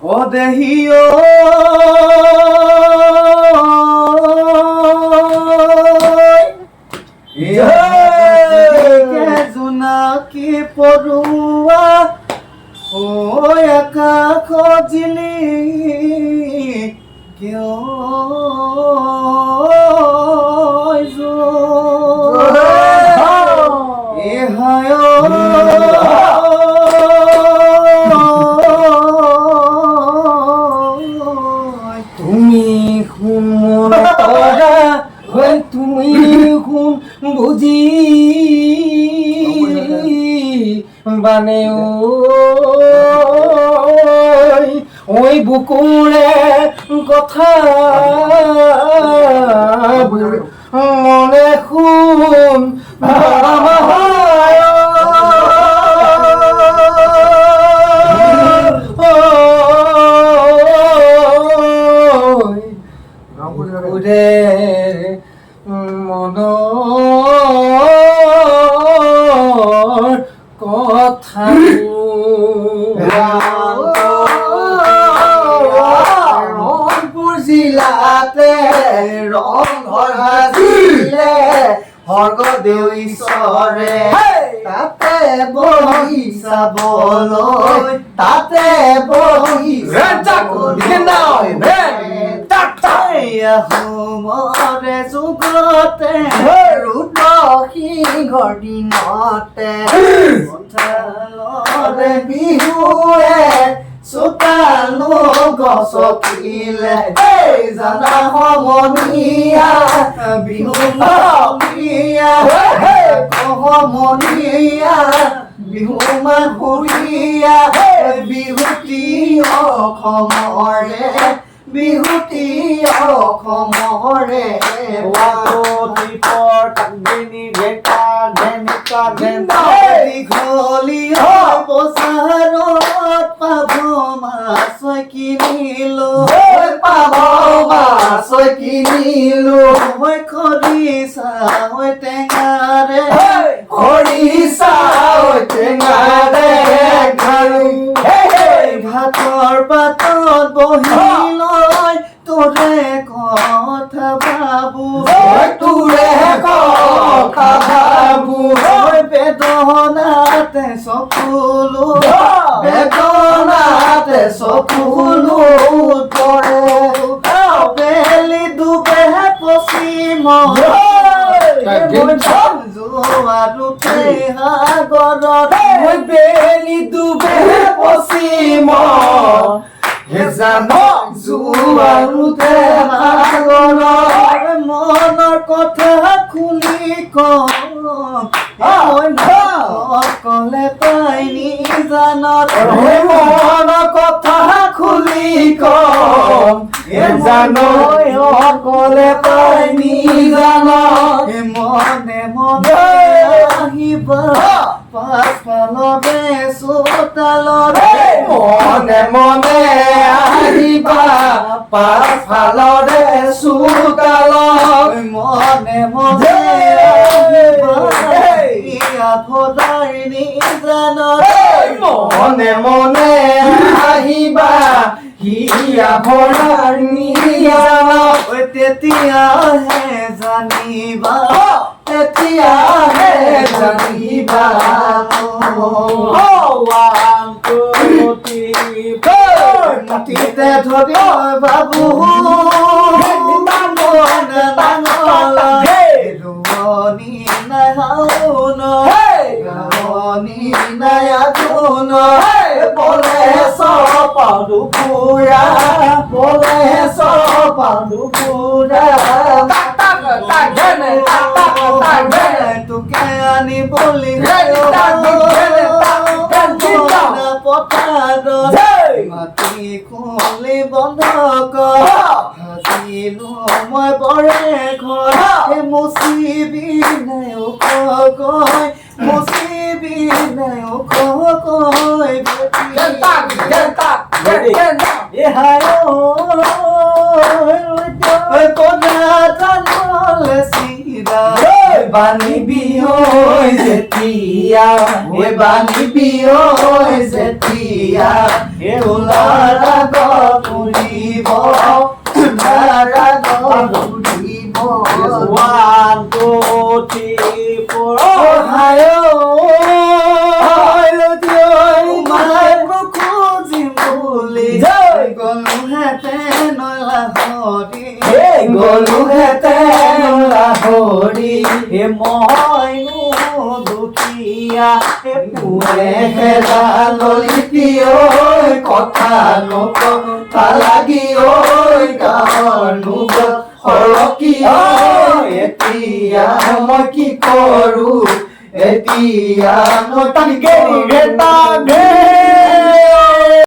ও দেহিও জোনাকী পৰুৱা ঐ আকাশ জিলি কিয় তুমি শুন তুমি শুন বুজি বানে ওই বুকুৰে কথা মনে শুন মনৰ কথা ৰংপুৰ জিলাতে ৰংঘৰ সাজিলে স্বৰ্গদেউ ঈশ্বৰে তাতে বহি চাবলৈ তাতে বহি আহোমৰে যুগতে ৰুদ্ৰ সিংহৰ দিনতে বিহুৱে চোতালো গছকিলে জানা সমনীয়া বিহু সমনীয়া বিহু মাহুৰীয়া বিহুতি অসমৰে বিহুতি অসমৰে দীঘলীয়া বজাৰত পাভ মাছ কিনিলো মই খৰিচা টেঙাৰে ভাতৰ পাতত বহি লৈ তোৰে কথা ভাবো বেদনাতে চকুলো পৰে বেলি ডুবে পশ্চিম যোৱাৰুতে সাগৰত বেলি ডুবে পশ্চিম যোৱাৰুতে সাগৰত মনৰ কথা খুলি কলে পাইনি জানত মনৰ কথা খুলি কলে পাইনি জানত মনে মনে আহিবা পাছফালৰে চোতালৰে মনে আহিবা পাছফালৰে চোতালত মনে ভদাই নিজানত মনে আহিবা হিয়া ভৰাৰ নিজানত তেতিয়াহে জানিবা মাটিতে ধৰি বাবু ৰোৱনী নাই আগুন বলে চপাদু ফুৰা তোকে আনি বলি পথাৰত মাটি খুলি বন্ধ সাজিলো মই বৰে ঘৰ মুচিবি নাই বানিবি হৈ যেতিয়া বানিবি যেতিয়া তোলাৰ আগত উৰিব উৰিব 1 2 3 4 খুজিম বুলি গলোহেঁতেন লাহৰি গলোহেঁতেন লাহৰি মইনো দুখীয়া পুৰে হেৰাললি কথা নকথা লাগি গাঁৱৰ নুব সৰকি এতিয়া মই কি কৰো এতিয়া মই কি কৰো